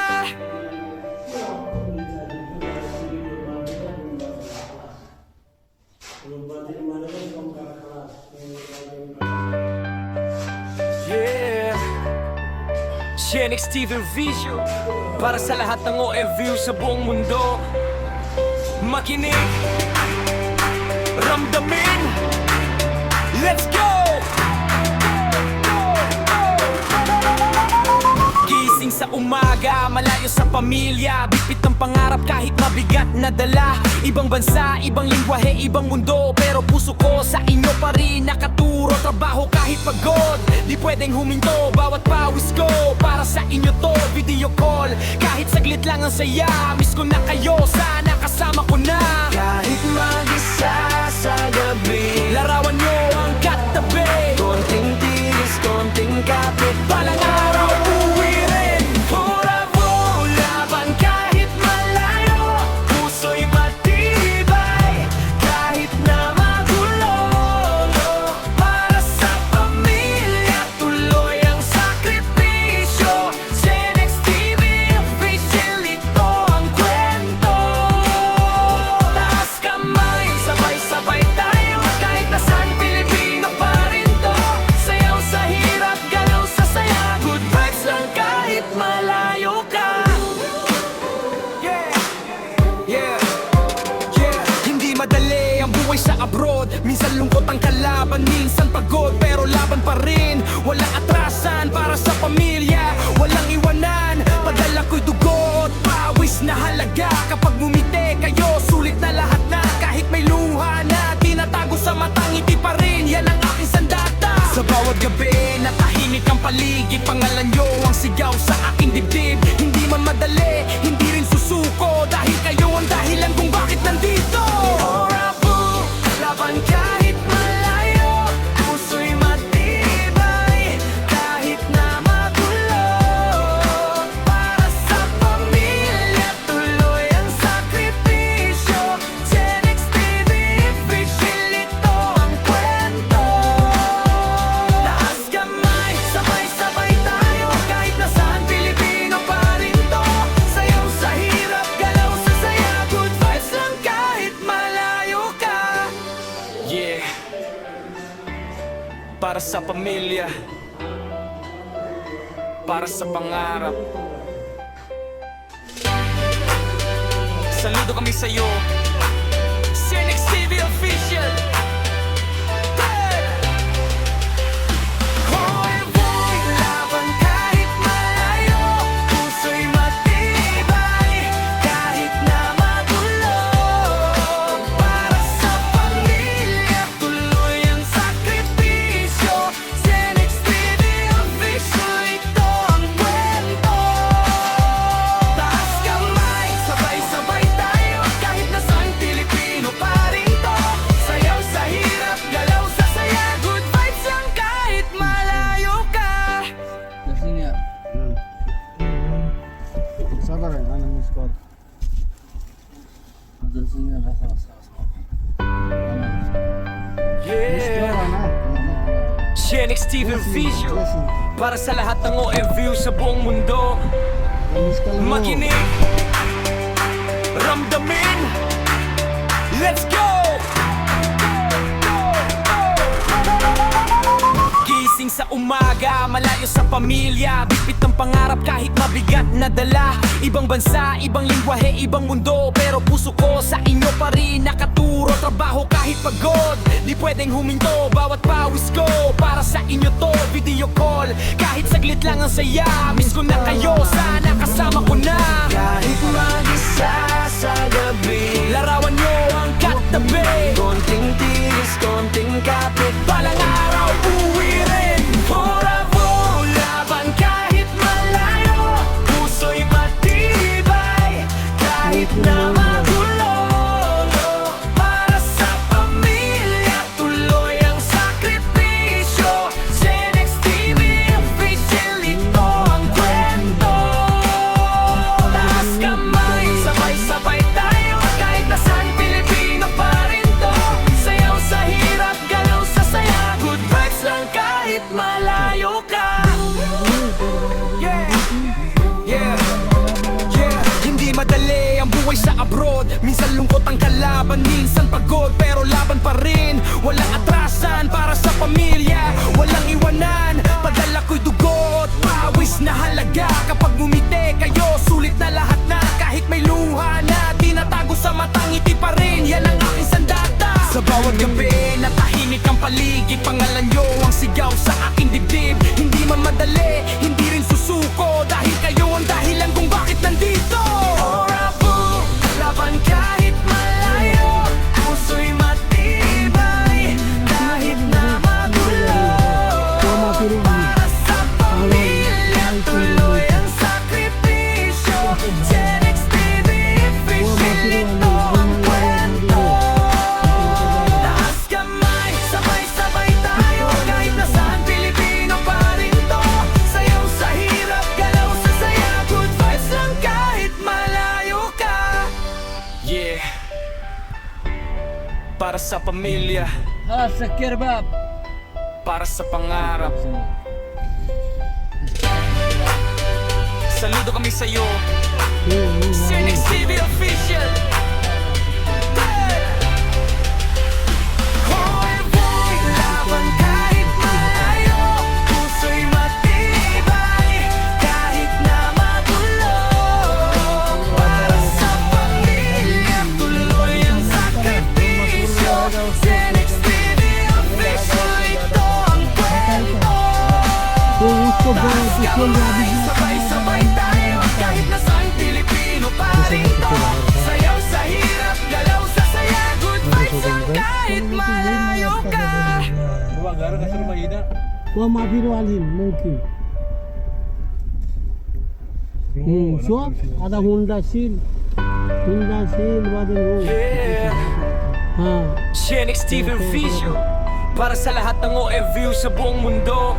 Yeah, Shenix TV Visual, para sa lahat ng OFU sa buong mundo. Makinig, ramdamin, let's go! Gising sa umaga, malayo sa pamilya, bipit ng pangarap kahit mabigat na dala. Ibang bansa, ibang lingwahe, ibang mundo, pero puso ko sa inyo pa rin nakaturo. Trabaho kahit pagod, di pwedeng huminto. Bawat pawis ko, para sa inyo to, video call. Kahit saglit lang ang saya, miss ko na kayo, sana kasama ko na. Kahit mag-isa sa gabi, larawan nyo ang katabi. Konting tiis, konting abroad. Minsan lungkot ang kalaban, minsan pagod, pero laban pa rin. Walang atrasan para sa pamilya, walang iwanan. Padala ko'y dugo at pawis na halaga. Kapag ngumiti kayo, sulit na lahat na. Kahit may luha na tinatago sa mata, ngiti pa rin, yan ang aking sandata. Sa bawat gabi, natahimik ang paligid. Pangalan nyo ang sigaw sa aking dibdib. Hindi man madali, hindi rin susuko, dahil kayo ang dahilan kung bakit nandito. Orabu, laban kahit malayo, puso'y matibay, kahit na magulo. Para sa pamilya, tuloy ang sakripisyo. Genex TV, official, ito ang kwento. Taas kamay, sabay-sabay tayo, kahit nasaan Pilipino pa rin to. Sayaw sa hirap, galaw sa saya, good vibes lang kahit malayo ka. Yeah. Para sa pamilya, para sa pangarap. Saludo kami sa'yo, Genex TV official. Hey! Hoy, boy, laban kahit malayo, puso'y matibay, kahit na magulo. Para sa pamilya, tuloy ang sakripisyo. Genex TV official, ito ang kwento. Taas kamay, sabay-sabay tayo, kahit nasaan Pilipino pa rin to. Sayaw sa hirap, galaw sa saya, good vibes lang kahit malayo ka. Sabar, ano mo score? Yeah, Genex TV official, para sa lahat ng OFW sa buong mundo. Makinig, ramdamin, let's go! Gising sa umaga, malayo sa pamilya, bigpit ng pangarap kahit mabigat na dala. Ibang bansa, ibang lingwahe, ibang mundo, pero puso ko sa inyo pa rin nakaturo. Trabaho kahit pagod, di pwedeng huminto. Bawat pawis ko, para sa inyo to. Video call, kahit saglit lang ang saya. Miss ko na kayo, sana kasama ko na. Kahit mag-isa sa gabi, larawan nyo ang katabi. Konting tiis, konting kapit, balang araw uwi rin. Orabu, laban kahit malayo, puso'y matibay, kahit na magulo. Para sa pamilya, tuloy ang sakripisyo. Genex TV official, ito ang kwento. Taas kamay, sabay-sabay tayo, kahit nasaan Pilipino pa rin to. Sayaw sa hirap, galaw sa saya, good vibes lang kahit malayo ka. Yeah, yeah, yeah. Hindi madali ang buhay sa abroad. Minsan lungkot ang kalaban, minsan pagod, pero laban pa rin. Walang atrasan para sa pamilya, walang iwanan. Padala ko'y dugo at pawis na halaga. Kapag ngumiti kayo, sulit na lahat na. Kahit may luha na tinatago sa mata, ngiti pa rin, yan ang aking sandata. Sa bawat gabi, natahimik ang paligid. Pangalan nyo ang sigaw sa aking dibdib. Hindi man madali, hindi rin susuko, dahil kayo ang dahilan kung bakit nandito. Orabu, laban kahit malayo, puso'y matibay, kahit na magulo. Para sa pamilya, tuloy ang sakripisyo. Genex TV official, ito ang kwento. Taas kamay, sabay-sabay tayo, kahit nasaan Pilipino pa rin to. Sayaw sa hirap, galaw sa saya, good vibes lang kahit malayo ka. Yeah, para sa pamilya, Sakir bab. para sa pangarap. Saludo kami sa'yo, Genex TV official. Hey! Hoy, boy, laban kahit malayo, puso'y matibay, kahit na magulo. Para sa pamilya, tuloy ang sakripisyo. Genex kamay, sabay-sabay tayo kahit nasaan Pilipino pa rin to. Sayaw sa hirap, galaw sa saya, good vibes lang kahit malayo ka. وما في عليهم ممكن شوف هذا هوندا سيل وهذا هو Yeah. ها Shenix TV Official para sa lahat ng OFU sa buong mundo.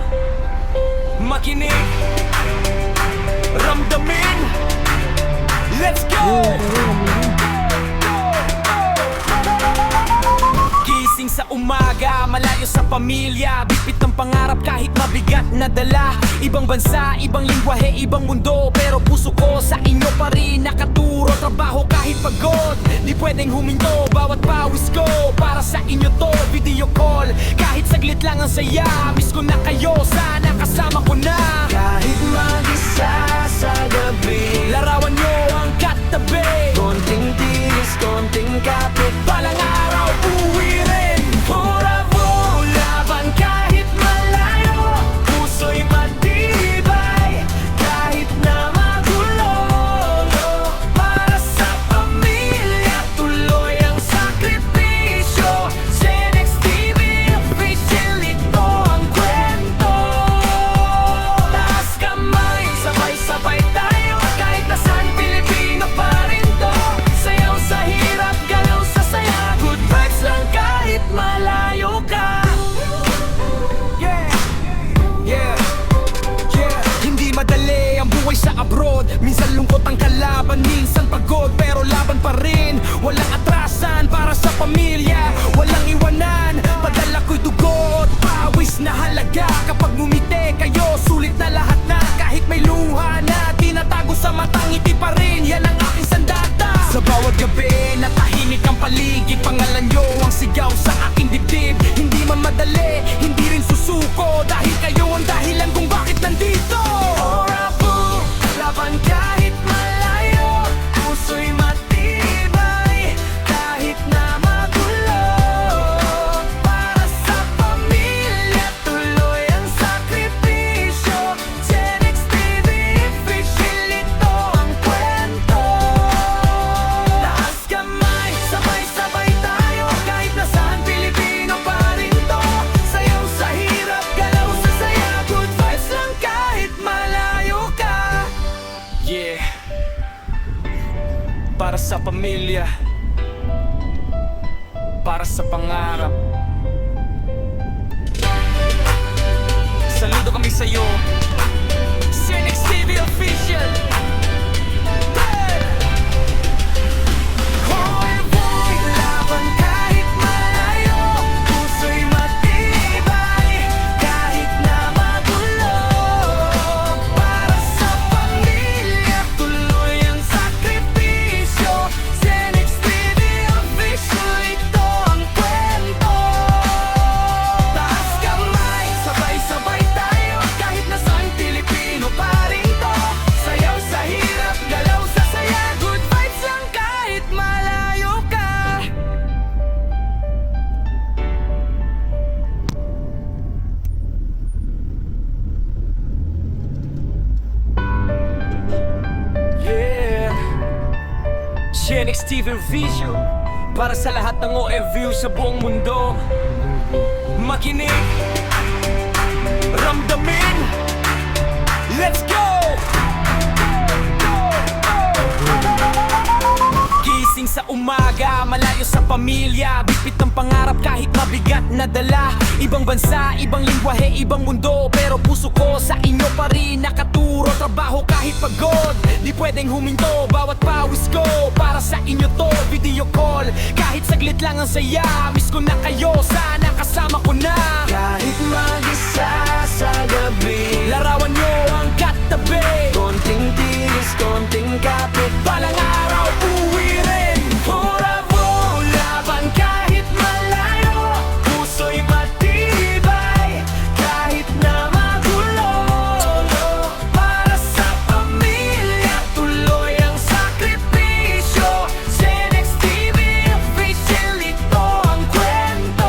Makinig, ramdamin, let's go! Gising sa umaga, malayo sa pamilya, bitbit ng pangarap kahit mabigat na dala. Ibang bansa, ibang lingwahe, ibang mundo, pero puso ko sa inyo pa rin nakaturo. Trabaho kahit pagod, di pwedeng huminto. Bawat pawis ko, para sa inyo to. Video call, kahit saglit lang ang saya. Miss ko na kayo, sana kasama ko na. Kahit mag-isa sa gabi, larawan nyo ang katabi. Konting tiris, konting kapit, balang araw uwi rin. Bravo, laban kahit malayo, puso'y matibay kahit na magulo. Para sa pamilya, tuloy ang sakripisyo. Shenix TV Official, ito ang kwento. Taas kamay, sabay-sabay tayo kahit nasaan Pilipino pa rin to. Sayaw sa hirap, galaw sa saya, good vibes lang kahit malayo ka. Yeah, yeah, yeah. Hindi madali ang buhay sa abroad. Minsan lungkot ang kalaban, minsan pagod, pero laban pa rin. Walang atrasan para sa pamilya, walang iwanan. Padala ko'y dugo at pawis na halaga. Kapag ngumiti kayo, sulit na lahat na. Kahit may luha na tinatago sa matang ngiti pa rin, yan ang aking sandata. Sa bawat gabi, natahimik ang paligid, pangalan nyo ang sigaw sa aking dibdib. Hindi man madali, hindi rin susuko, dahil kayo ang dahilan kung bakit nandito. Bravo, laban kahit malayo, puso'y matibay kahit na magulo. Para sa pamilya, tuloy ang sakripisyo. Shenix TV Official, ito ang kwento. Taas kamay, sabay-sabay tayo kahit nasaan Pilipino pa rin to. Sayaw sa hirap, galaw sa saya, good vibes lang kahit malayo ka. Yeah, para sa pamilya, para sa pangarap. Saludo kami sa'yo, Shenix TV Official. Hoy boy, laban kahit malayo, puso'y matibay kahit na magulo. Para sa pamilya, tuloy ang sakripisyo. Shenix TV Official, ito ang kwento. Taas kamay, sabay-sabay tayo kahit nasaan Pilipino pa rin to. Sayaw sa hirap, galaw sa saya, good vibes lang kahit malayo ka. Yeah, Shenix TV Official para sa lahat ng OFU sa buong mundo. Makinig, ramdamin, let's go! Gising sa umaga, malayo sa pamilya, bitbit ng pangarap kahit mabigat na dala. Ibang bansa, ibang lingwahe, ibang mundo, pero puso ko sa inyo pa rin nakaturo. Trabaho kahit pagod, di pwedeng huminto. Bawat pawis ko, para sa inyo to. Video call, kahit saglit lang ang saya. Miss ko na kayo, sana kasama ko na. Kahit mag-isa sa gabi, larawan nyo ang katabi. Konting tiris, konting kapit, balang araw uwi rin. Bravo, laban kahit malayo, puso'y matibay kahit na magulo. Para sa pamilya, tuloy ang sakripisyo. Shenix TV Official, ito ang kwento.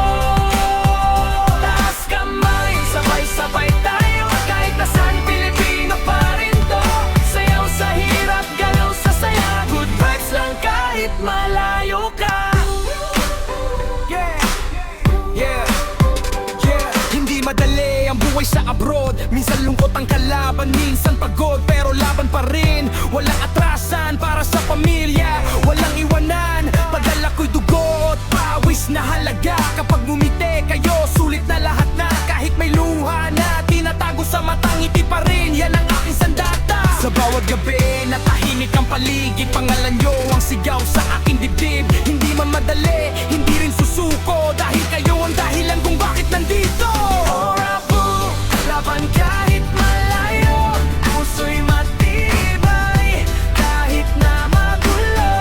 pa rin, walang atrasan para sa pamilya, walang iwanan. Padala ko'y dugo at pawis na halaga. Kapag ngumiti kayo, sulit na lahat na. Kahit may luha na tinatago sa matang, ngiti pa rin, yan ang aking sandata. Sa bawat gabi na tahimik ang paligid, pangalan nyo ang sigaw sa aking dibdib. Hindi man madali, hindi rin susuko, dahil kayo ang dahilan kung bakit nandito. Orabu, laban kahit malayo, puso'y matibay kahit na magulo.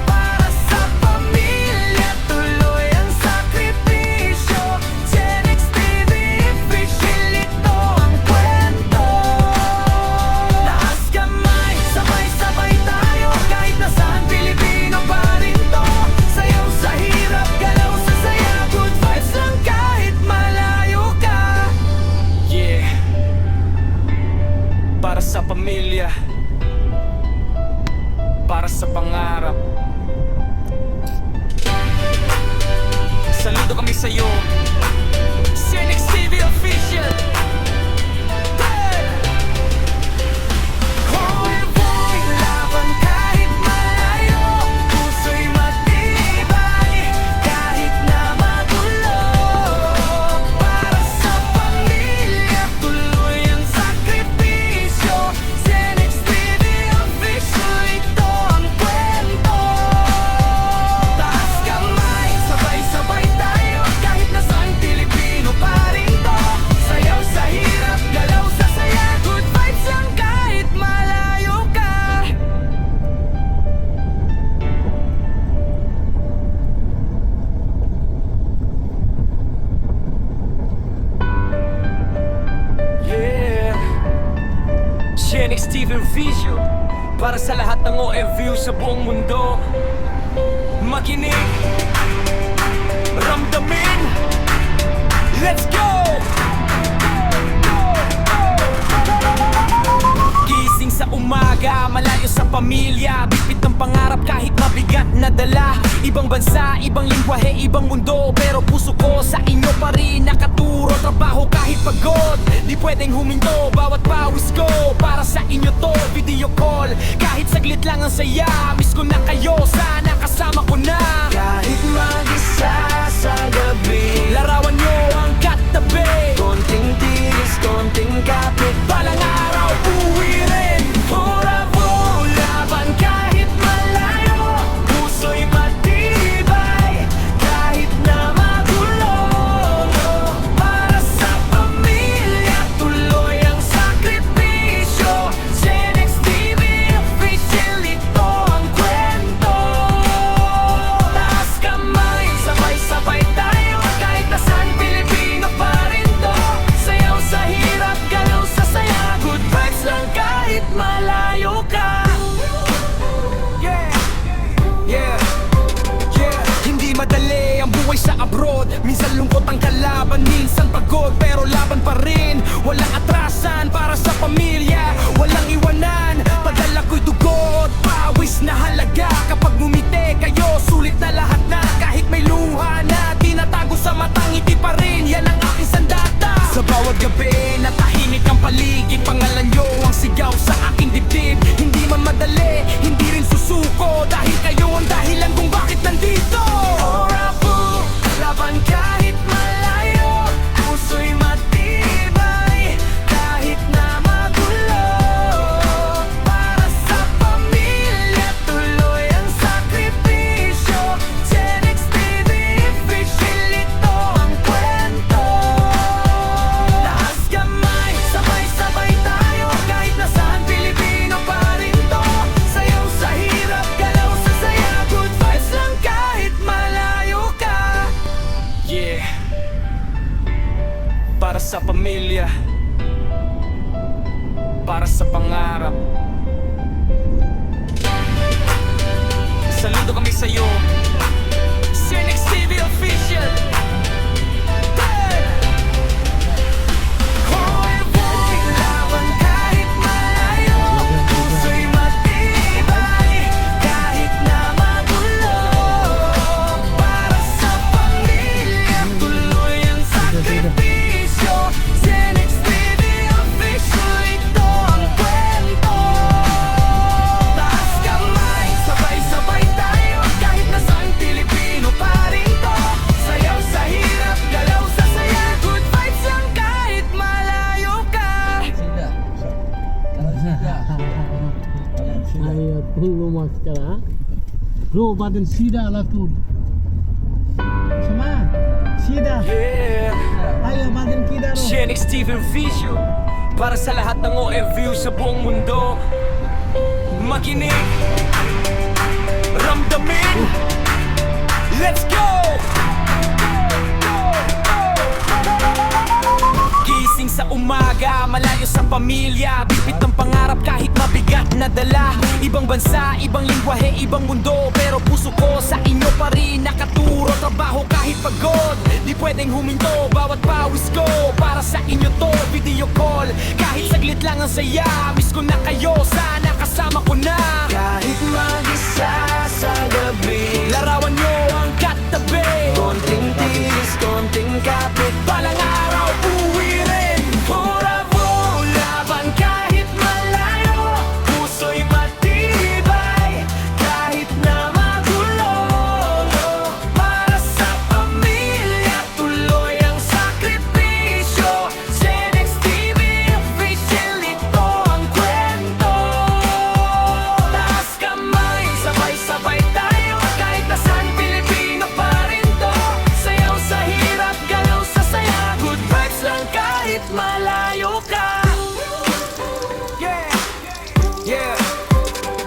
Para sa pamilya, tuloy ang sakripisyo. Genex TV official, ito ang kwento. Taas kamay, sabay-sabay tayo, kahit nasaan Pilipino pa rin to. Sayaw sa hirap, galaw sa saya, good vibes lang kahit malayo ka. Yeah, para sa pamilya, para sa pangarap. Saludo kami sa'yo, Genex TV official. Hoy boy, laban kahit malayo, puso'y matibay kahit na magulo. Para sa pamilya, tuloy ang sakripisyo. Genex TV official, ito ang kwento. Taas kamay, sabay-sabay tayo, kahit nasaan Pilipino pa rin to. Sayaw sa hirap, galaw sa saya, good vibes lang kahit malayo ka. Yeah, Genex TV Visual, para sa lahat ng OFU sa buong mundo. Makinig, ramdamin, let's go! Gising sa umaga, malayo sa pamilya, bigpit ng pangarap kahit mabigat na dala. Ibang bansa, ibang lingwahe, ibang mundo, pero puso ko sa inyo pa rin nakaturo. Trabaho kahit pagod, di pwedeng huminto. Bawat pawis ko, para sa inyo to. Video call, kahit saglit lang ang saya. Miss ko na kayo, sana kasama ko na. Kahit mag-isa sa gabi, larawan nyo ang katabi. Konting tiis, konting kapit, balang araw uwi rin. Orabu, laban kahit malayo, puso'y matibay kahit na magulo. Para sa pamilya, tuloy ang sakripisyo. Genex TV official, ito ang kwento. Taas kamay, sabay-sabay tayo, kahit nasaan Pilipino pa rin to. Sayaw sa hirap, galaw sa saya, good vibes lang kahit malayo ka. Yeah, yeah, yeah. Hindi madali ang buhay sa abroad. Minsan lungkot ang kalaban, minsan pagod, pero laban pa rin. Walang atrasan para sa pamilya, walang iwanan. Padala ko'y dugo at pawis na halaga. Kapag ngumiti kayo, sulit na lahat na. Kahit may luha na tinatago sa matang, ngiti pa rin, yan ang aking sandata. Sa bawat gabi na tahimik ang paligid, pangalan nyo ang sigaw sa aking dibdib. Hindi man madali, hindi rin susuko, dahil kayo ang dahilan kung bakit nandito. Orabu, laban kahit malayo, puso'y matibay kahit na magulo. Para sa pamilya, tuloy ang sakripisyo. Genex TV official, ito ang kwento. Taas kamay, sabay-sabay tayo, kahit nasaan Pilipino pa rin to. Sayaw sa hirap, galaw sa saya, good vibes lang kahit malayo ka. Yeah, para sa pamilya, para sa pangarap. Saludo kami sa'yo, Genex TV official. Hey! Hoy boy, laban kahit malayo, puso'y matibay kahit na magulo. Para sa pamilya, tuloy ang sakripisyo. Genex TV official, ito ang kwento. sekarang. Bro, badan sida lah tu. Sama? Sida. Yeah, Ayo, badan kita bro. Shenix TV Vision para sa lahat ng OFU sa buong mundo. Makinig, ramdamin, let's go! Gising sa umaga, malayo sa pamilya, bibit ng pangarap kahit mabigat na dala. Ibang bansa, ibang lingwahe, ibang mundo, pero puso ko sa inyo pa rin nakaturo. Trabaho kahit pagod, di pwedeng huminto. Bawat pawis ko, para sa inyo to. Video call, kahit saglit lang ang saya. Miss ko na kayo, sana kasama ko na. Kahit mag-isa sa gabi, larawan nyo ang katabi. Konting tiis, konting kapit, balang araw uwi rin. Bravo, laban kahit malayo, puso'y matibay kahit na magulo. Para sa pamilya, tuloy ang sakripisyo. Shenix TV official, ito ang kwento. Taas kamay, sabay-sabay tayo, kahit nasan Pilipino pa rin to. Sayaw sa hirap, galaw sa saya, good vibes lang kahit malayo ka. Yeah, yeah,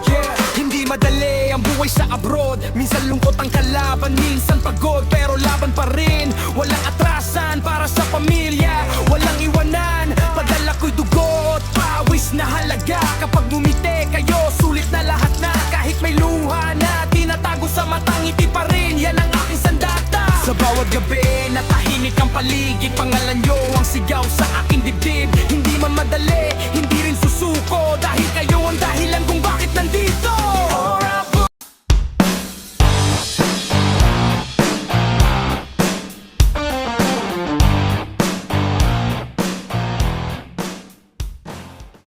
yeah. Hindi madali ang buhay sa abroad. Minsan lungkot ang kalaban, minsan pagod, pero laban pa rin. Walang atrasan para sa pamilya, walang iwanan. Padala ko'y dugo at pawis na halaga. Kapag ngumiti kayo, sulit na lahat na. Kahit may luha na tinatago sa matang ngiti pa rin, yan ang aking sandata. Sa bawat gabi, natahimik ang paligid, pangalan nyo ang sigaw sa aking dibdib. Hindi man madali, hindi rin susuko, dahil